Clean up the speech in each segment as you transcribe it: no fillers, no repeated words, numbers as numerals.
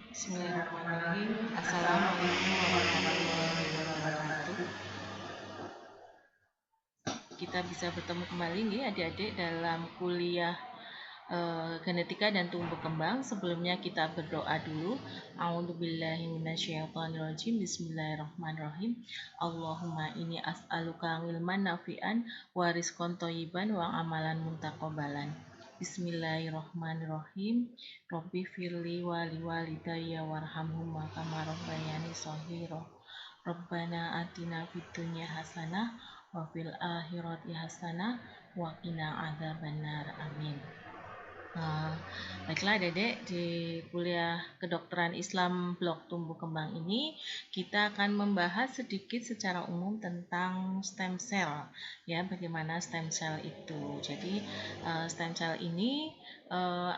Bismillahirrahmanirrahim. Assalamualaikum warahmatullahi wabarakatuh. Kita bisa bertemu kembali nih adik-adik dalam kuliah genetika dan tumbuh kembang. Sebelumnya kita berdoa dulu. A'udzubillahi minasyaitonirrajim. Bismillahirrahmanirrahim. Allahumma inni as'aluka ilman nafi'an wa rizqan thayyiban wa amalan muntaqabbalan. Bismillahirrahmanirrahim. Robbi firli wali walidayya warhamhuma kama rabbayani shaghira. Rabbana atina fid dunya hasanah wa fil akhirati hasanah wa qina adzabannar. Amin. Baiklah adik-adik, di kuliah kedokteran Islam blok tumbuh kembang ini kita akan membahas sedikit secara umum tentang stem cell, ya, bagaimana stem cell itu. Jadi stem cell ini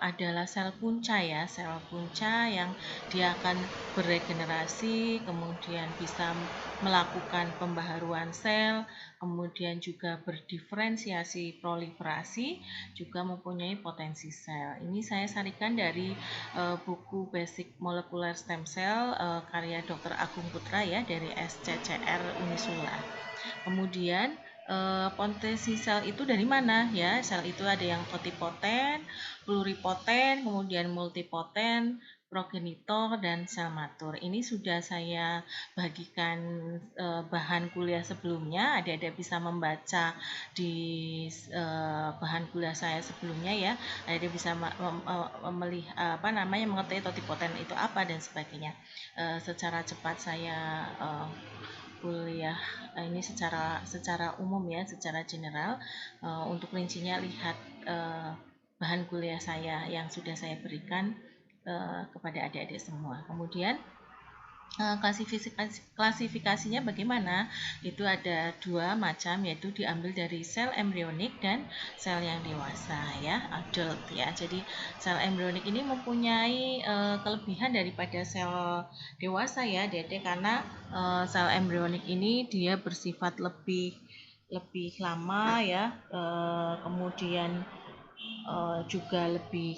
adalah sel punca, ya, sel punca yang dia akan beregenerasi, kemudian bisa melakukan pembaharuan sel, kemudian juga berdiferensiasi proliferasi, juga mempunyai potensi sel. Ini saya sarikan dari buku Basic Molecular Stem Cell karya Dr. Agung Putra, ya, dari SCCR Unisula. Kemudian potensi sel itu dari mana, ya? Sel itu ada yang totipoten, pluripoten, kemudian multipoten, progenitor, dan sel matur. Ini sudah saya bagikan bahan kuliah sebelumnya. Adik-adik bisa membaca di bahan kuliah saya sebelumnya, ya. Adik-adik bisa melihat mengetahui totipoten itu apa dan sebagainya. Secara cepat saya kuliah ini secara umum, ya, secara general. Untuk rincinya lihat bahan kuliah saya yang sudah saya berikan kepada adik-adik semua. Kemudian klasifikasinya bagaimana? Itu ada dua macam, yaitu diambil dari sel embrionik dan sel yang dewasa, ya, adult, ya. Jadi sel embrionik ini mempunyai kelebihan daripada sel dewasa, ya, adik-adik, karena sel embrionik ini dia bersifat lebih lama, ya, kemudian juga lebih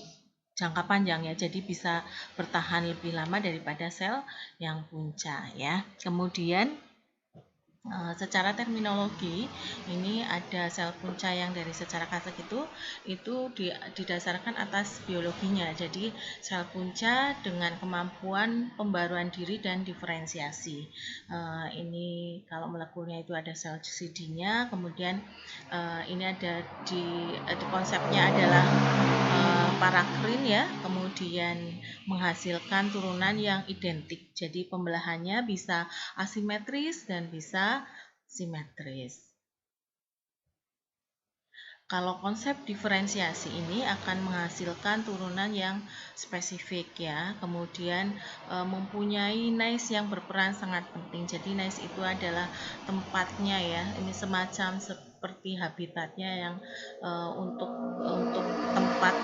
jangka panjang, ya, jadi bisa bertahan lebih lama daripada sel yang punca, ya. Kemudian secara terminologi ini ada sel punca yang dari secara kasar itu didasarkan atas biologinya. Jadi sel punca dengan kemampuan pembaruan diri dan diferensiasi. Ini kalau molekulnya itu ada sel CD-nya, kemudian ini ada di konsepnya adalah parakrin, ya, kemudian menghasilkan turunan yang identik. Jadi pembelahannya bisa asimetris dan bisa simetris. Kalau konsep diferensiasi ini akan menghasilkan turunan yang spesifik, ya, kemudian mempunyai nice yang berperan sangat penting. Jadi nice itu adalah tempatnya, ya, ini semacam seperti habitatnya yang untuk tempat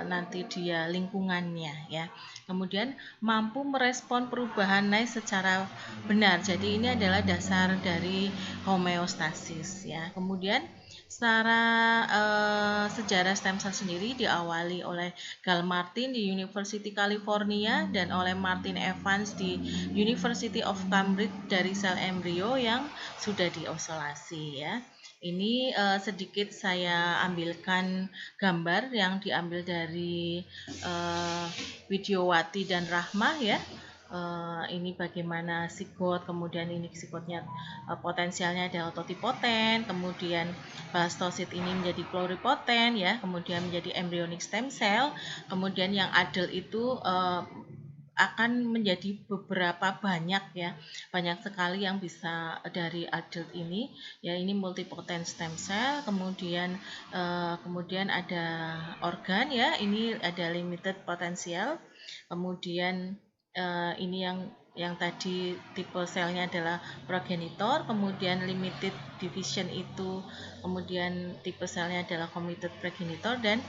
nanti dia lingkungannya, ya. Kemudian mampu merespon perubahan nice secara benar. Jadi ini adalah dasar dari homeostasis, ya. Kemudian secara sejarah stem cell sendiri diawali oleh Gal Martin di University California dan oleh Martin Evans di University of Cambridge dari sel embrio yang sudah diisolasi, ya. Ini sedikit saya ambilkan gambar yang diambil dari Widyowati dan Rahmah, ya. Ini bagaimana sigot, kemudian ini sigotnya potensialnya adalah totipoten, kemudian blastosit ini menjadi pluripoten, ya, kemudian menjadi embryonic stem cell, kemudian yang adult itu akan menjadi beberapa banyak, ya, banyak sekali yang bisa dari adult ini, ya. Ini multipotent stem cell, kemudian ada organ, ya, ini ada limited potensial, kemudian ini yang tadi tipe selnya adalah progenitor, kemudian limited division itu, kemudian tipe selnya adalah committed progenitor, dan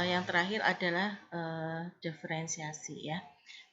yang terakhir adalah diferensiasi, ya.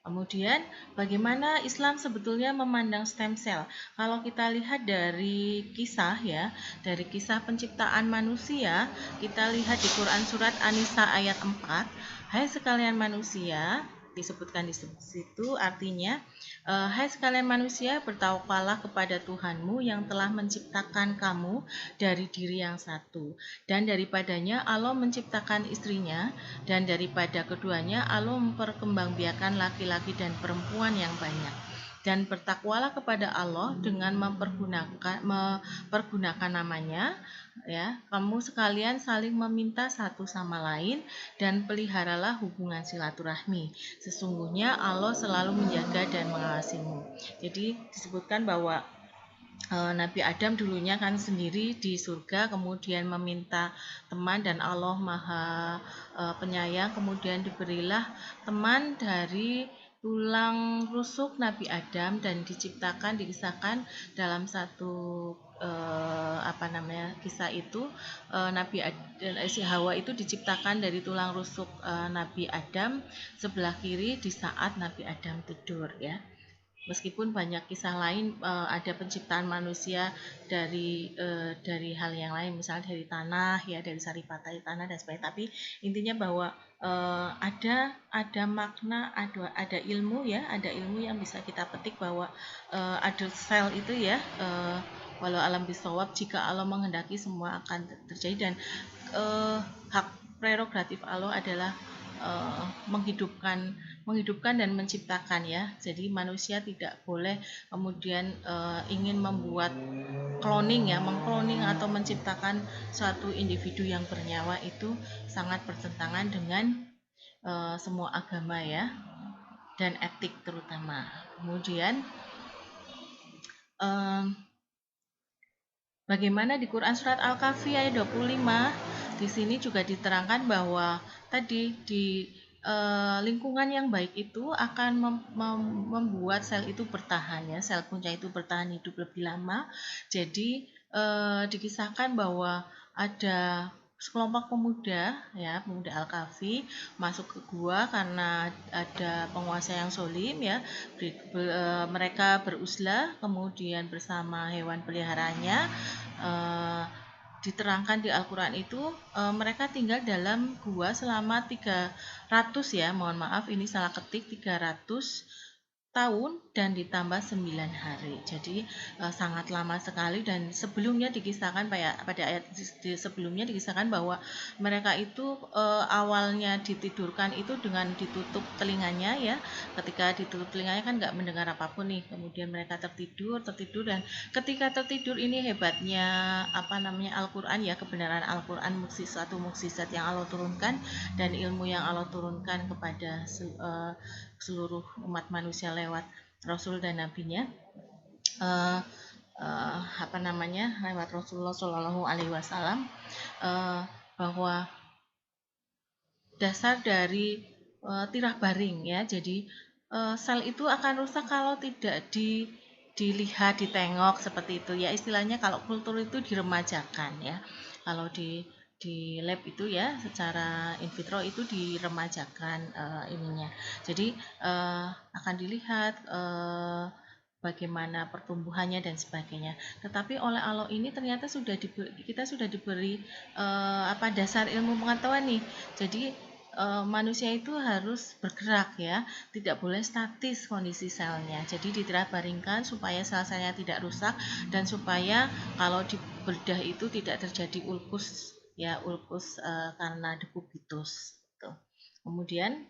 Kemudian bagaimana Islam sebetulnya memandang stem cell? Kalau kita lihat dari kisah, ya, dari kisah penciptaan manusia, kita lihat di Quran surat An-Nisa ayat 4, hai sekalian manusia, disebutkan di situ artinya, hai sekalian manusia, bertawakallah kepada Tuhanmu yang telah menciptakan kamu dari diri yang satu, dan daripadanya Allah menciptakan istrinya, dan daripada keduanya Allah memperkembangbiakan laki-laki dan perempuan yang banyak. Dan bertakwalah kepada Allah dengan mempergunakan namanya, ya, kamu sekalian saling meminta satu sama lain dan peliharalah hubungan silaturahmi. Sesungguhnya Allah selalu menjaga dan mengawasimu. Jadi disebutkan bahwa Nabi Adam dulunya kan sendiri di surga, kemudian meminta teman dan Allah Maha Penyayang, kemudian diberilah teman dari tulang rusuk Nabi Adam dan dikisahkan dalam satu kisah itu, Nabi si Hawa itu diciptakan dari tulang rusuk Nabi Adam sebelah kiri di saat Nabi Adam tidur, ya. Meskipun banyak kisah lain, ada penciptaan manusia dari hal yang lain, misalnya dari tanah, ya, dari saripati tanah dan sebagainya. Tapi intinya bahwa ada makna, ada ilmu, ya, ada ilmu yang bisa kita petik bahwa ada sel itu, ya, walau alam bisawab, jika Allah menghendaki semua akan terjadi, dan hak prerogatif Allah adalah menghidupkan dan menciptakan, ya. Jadi manusia tidak boleh kemudian ingin membuat cloning, ya, mengcloning atau menciptakan suatu individu yang bernyawa. Itu sangat bertentangan dengan semua agama, ya, dan etik terutama. Kemudian bagaimana di Quran surat Al-Kahfi ayat 25, di sini juga diterangkan bahwa tadi di lingkungan yang baik itu akan membuat sel itu bertahan, ya, sel punca itu bertahan hidup lebih lama. Jadi dikisahkan bahwa ada sekelompok pemuda, ya, pemuda Al-Kahfi masuk ke gua karena ada penguasa yang zolim, ya. Mereka beruzlah, kemudian bersama hewan peliharaannya. Diterangkan di Al-Quran itu mereka tinggal dalam gua selama 300, ya, mohon maaf ini salah ketik, 300 tahun dan ditambah 9 hari. Jadi sangat lama sekali, dan sebelumnya dikisahkan pada ayat sebelumnya dikisahkan bahwa mereka itu awalnya ditidurkan itu dengan ditutup telinganya, ya. Ketika ditutup telinganya kan nggak mendengar apapun nih. Kemudian mereka tertidur dan ketika tertidur ini hebatnya Al-Quran, ya, kebenaran Al-Quran, suatu mukjizat yang Allah turunkan dan ilmu yang Allah turunkan kepada seluruh umat manusia lewat Rasul dan Nabinya, lewat Rasulullah Shallallahu Alaihi Wasallam, bahwa dasar dari tirah baring, ya. Jadi sel itu akan rusak kalau tidak dilihat, ditengok seperti itu, ya. Istilahnya kalau kultur itu diremajakan, ya. Kalau di lab itu, ya, secara in vitro itu diremajakan ininya. Jadi akan dilihat bagaimana pertumbuhannya dan sebagainya. Tetapi oleh Allah ini ternyata kita sudah diberi dasar ilmu pengetahuan nih. Jadi manusia itu harus bergerak, ya, tidak boleh statis kondisi selnya. Jadi diterbaringkan supaya sel-selnya tidak rusak dan supaya kalau dibedah itu tidak terjadi ulkus, ya, karena dekubitus. Kemudian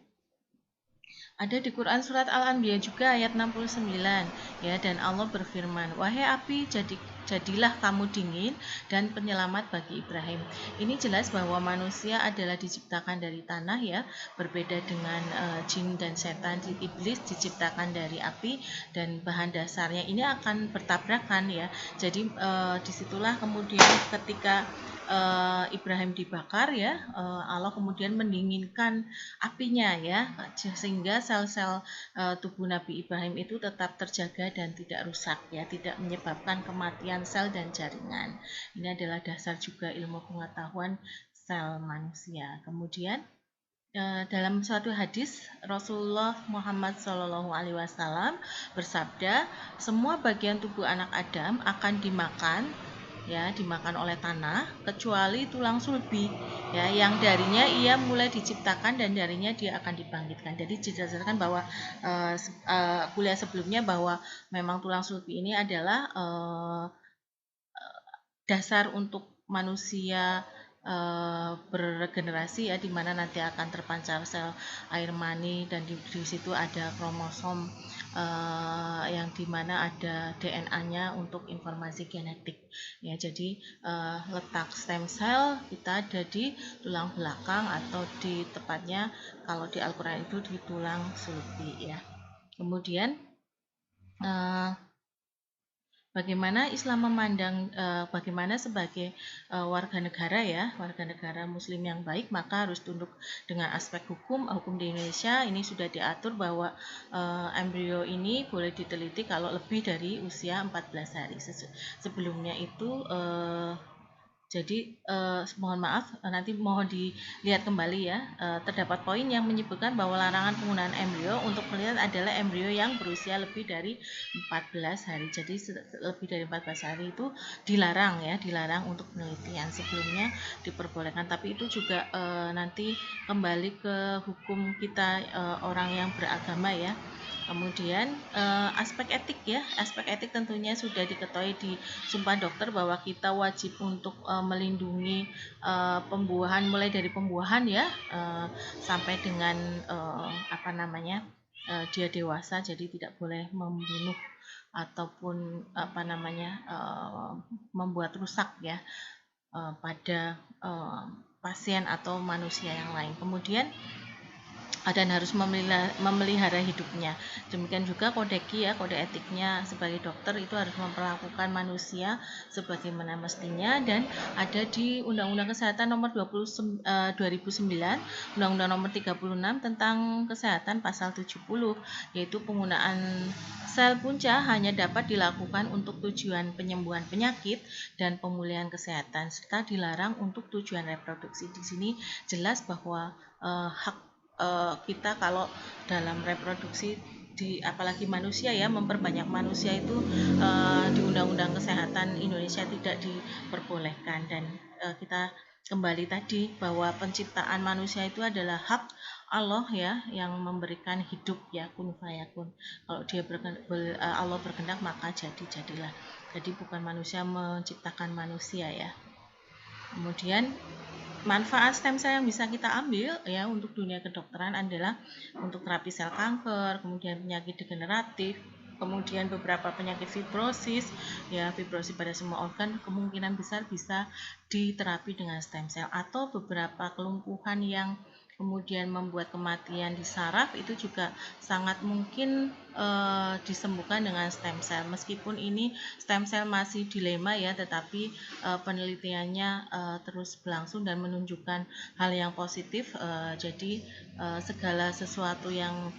ada di Quran surat Al-Anbiya juga ayat 69, ya, dan Allah berfirman, wahai api, jadilah kamu dingin dan penyelamat bagi Ibrahim. Ini jelas bahwa manusia adalah diciptakan dari tanah, ya, berbeda dengan jin dan setan. Iblis diciptakan dari api dan bahan dasarnya ini akan bertabrakan, ya. Jadi disitulah kemudian ketika Ibrahim dibakar, ya, Allah kemudian mendinginkan apinya, ya, sehingga sel-sel tubuh Nabi Ibrahim itu tetap terjaga dan tidak rusak, ya, tidak menyebabkan kematian sel dan jaringan. Ini adalah dasar juga ilmu pengetahuan sel manusia. Kemudian dalam suatu hadis Rasulullah Muhammad SAW bersabda, semua bagian tubuh anak Adam akan dimakan ya dimakan oleh tanah kecuali tulang sulbi ya yang darinya ia mulai diciptakan dan darinya dia akan dibangkitkan. Jadi didasarkan bahwa kuliah sebelumnya bahwa memang tulang sulbi ini adalah dasar untuk manusia beregenerasi ya, di mana nanti akan terpancar sel air mani dan di situ ada kromosom yang dimana ada DNA-nya untuk informasi genetik ya. Jadi letak stem cell kita ada di tulang belakang atau di tepatnya kalau di Al-Quran itu di tulang sulbi ya. Kemudian bagaimana Islam memandang bagaimana sebagai warga negara ya, warga negara Muslim yang baik, maka harus tunduk dengan aspek hukum. Hukum di Indonesia ini sudah diatur bahwa embrio ini boleh diteliti kalau lebih dari usia 14 hari. Sebelumnya itu jadi mohon maaf, nanti mohon dilihat kembali ya. Terdapat poin yang menyebutkan bahwa larangan penggunaan embrio untuk melihat adalah embrio yang berusia lebih dari 14 hari. Jadi lebih dari 14 hari itu dilarang ya, dilarang untuk penelitian. Sebelumnya diperbolehkan, tapi itu juga nanti kembali ke hukum kita orang yang beragama ya. Kemudian aspek etik ya, aspek etik tentunya sudah diketahui di Sumpah Dokter bahwa kita wajib untuk melindungi pembuahan, mulai dari pembuahan ya sampai dengan dia dewasa, jadi tidak boleh membunuh ataupun membuat rusak ya pada pasien atau manusia yang lain. Kemudian dan harus memelihara hidupnya. Demikian juga kodeki ya, kode etiknya sebagai dokter itu harus memperlakukan manusia sebagaimana mestinya, dan ada di Undang-Undang Kesehatan nomor 2009, Undang-Undang nomor 36 tentang kesehatan pasal 70, yaitu penggunaan sel punca hanya dapat dilakukan untuk tujuan penyembuhan penyakit dan pemulihan kesehatan, serta dilarang untuk tujuan reproduksi. Di sini jelas bahwa hak kita kalau dalam reproduksi apalagi manusia ya, memperbanyak manusia itu di Undang-Undang Kesehatan Indonesia tidak diperbolehkan. Dan kita kembali tadi bahwa penciptaan manusia itu adalah hak Allah ya, yang memberikan hidup ya, kun fayakun. Kalau dia Allah berkehendak maka jadilah. Jadi bukan manusia menciptakan manusia ya. Kemudian manfaat stem cell yang bisa kita ambil ya untuk dunia kedokteran adalah untuk terapi sel kanker, kemudian penyakit degeneratif, kemudian beberapa penyakit fibrosis ya, fibrosis pada semua organ kemungkinan besar bisa diterapi dengan stem cell, atau beberapa kelumpuhan yang kemudian membuat kematian di saraf itu juga sangat mungkin disembuhkan dengan stem cell. Meskipun ini stem cell masih dilema ya, tetapi penelitiannya terus berlangsung dan menunjukkan hal yang positif. Jadi segala sesuatu yang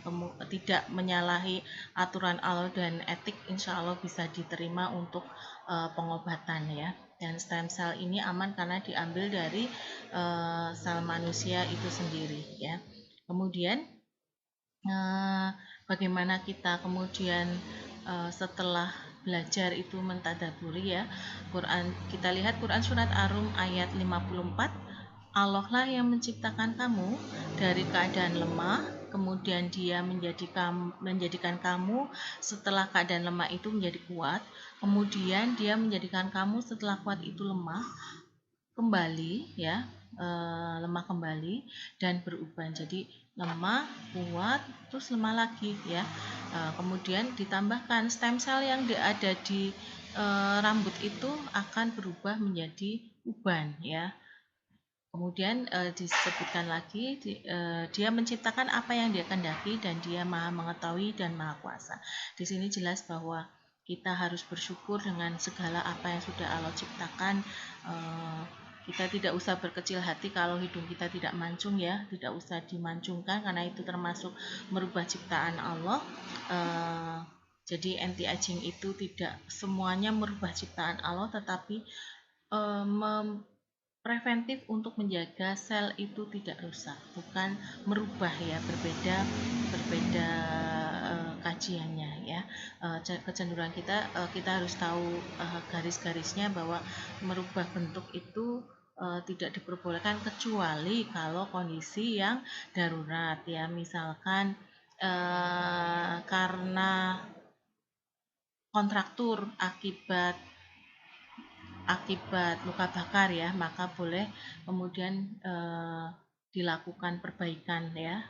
tidak menyalahi aturan Allah dan etik insya Allah bisa diterima untuk pengobatan ya. Dan stem cell ini aman karena diambil dari sel manusia itu sendiri ya. Kemudian bagaimana kita kemudian setelah belajar itu mentadaburi ya Quran, kita lihat Quran surat Ar-Rum ayat 54, Allah lah yang menciptakan kamu dari keadaan lemah, kemudian dia menjadikan kamu setelah keadaan lemah itu menjadi kuat, kemudian dia menjadikan kamu setelah kuat itu lemah kembali ya, lemah kembali dan berubah. Jadi lemah, kuat, terus lemah lagi ya. Kemudian ditambahkan stem cell yang ada di rambut itu akan berubah menjadi uban ya. Kemudian disebutkan lagi dia menciptakan apa yang dia kehendaki dan dia maha mengetahui dan maha kuasa. Di sini jelas bahwa kita harus bersyukur dengan segala apa yang sudah Allah ciptakan. Kita tidak usah berkecil hati kalau hidung kita tidak mancung ya, tidak usah dimancungkan karena itu termasuk merubah ciptaan Allah. Jadi anti-aging itu tidak semuanya merubah ciptaan Allah, tetapi preventif untuk menjaga sel itu tidak rusak, bukan merubah ya, berbeda kajiannya ya. ya. Kecenderungan kita, kita harus tahu garis-garisnya bahwa merubah bentuk itu tidak diperbolehkan kecuali kalau kondisi yang darurat ya, misalkan karena kontraktur akibat luka bakar ya, maka boleh kemudian dilakukan perbaikan ya,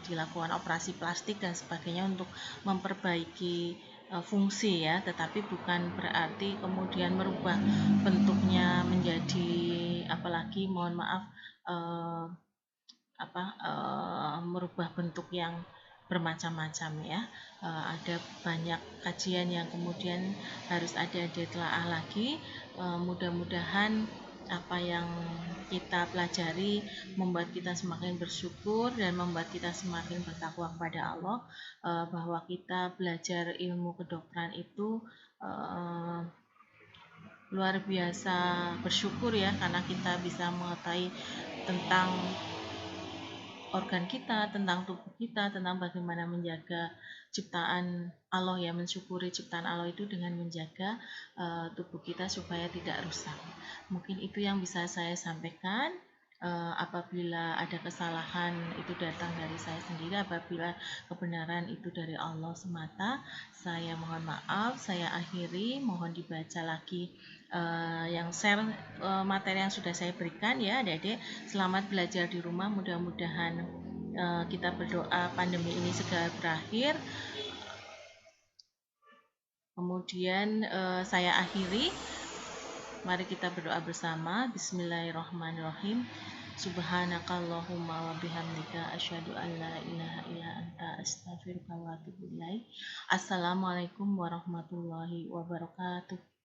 dilakukan operasi plastik dan sebagainya untuk memperbaiki fungsi ya, tetapi bukan berarti kemudian merubah bentuknya menjadi, apalagi mohon maaf, merubah bentuk yang bermacam-macam ya. Ada banyak kajian yang kemudian harus ada ditelaah lagi. Mudah-mudahan apa yang kita pelajari membuat kita semakin bersyukur dan membuat kita semakin bertakwa kepada Allah, bahwa kita belajar ilmu kedokteran itu luar biasa bersyukur ya, karena kita bisa mengetahui tentang organ kita, tentang tubuh kita, tentang bagaimana menjaga ciptaan Allah ya, mensyukuri ciptaan Allah itu dengan menjaga tubuh kita supaya tidak rusak. Mungkin itu yang bisa saya sampaikan. Apabila ada kesalahan itu datang dari saya sendiri, apabila kebenaran itu dari Allah semata, saya mohon maaf. Saya akhiri, mohon dibaca lagi yang share materi yang sudah saya berikan ya adik-adik. Selamat belajar di rumah, mudah-mudahan kita berdoa pandemi ini segera berakhir. Kemudian saya akhiri, mari kita berdoa bersama. Bismillahirrahmanirrahim. Subhanakallahumma wa bihamdika asyhadu an la ilaha illa anta astaghfiruka wa atubu ilaik. Assalamualaikum warahmatullahi wabarakatuh.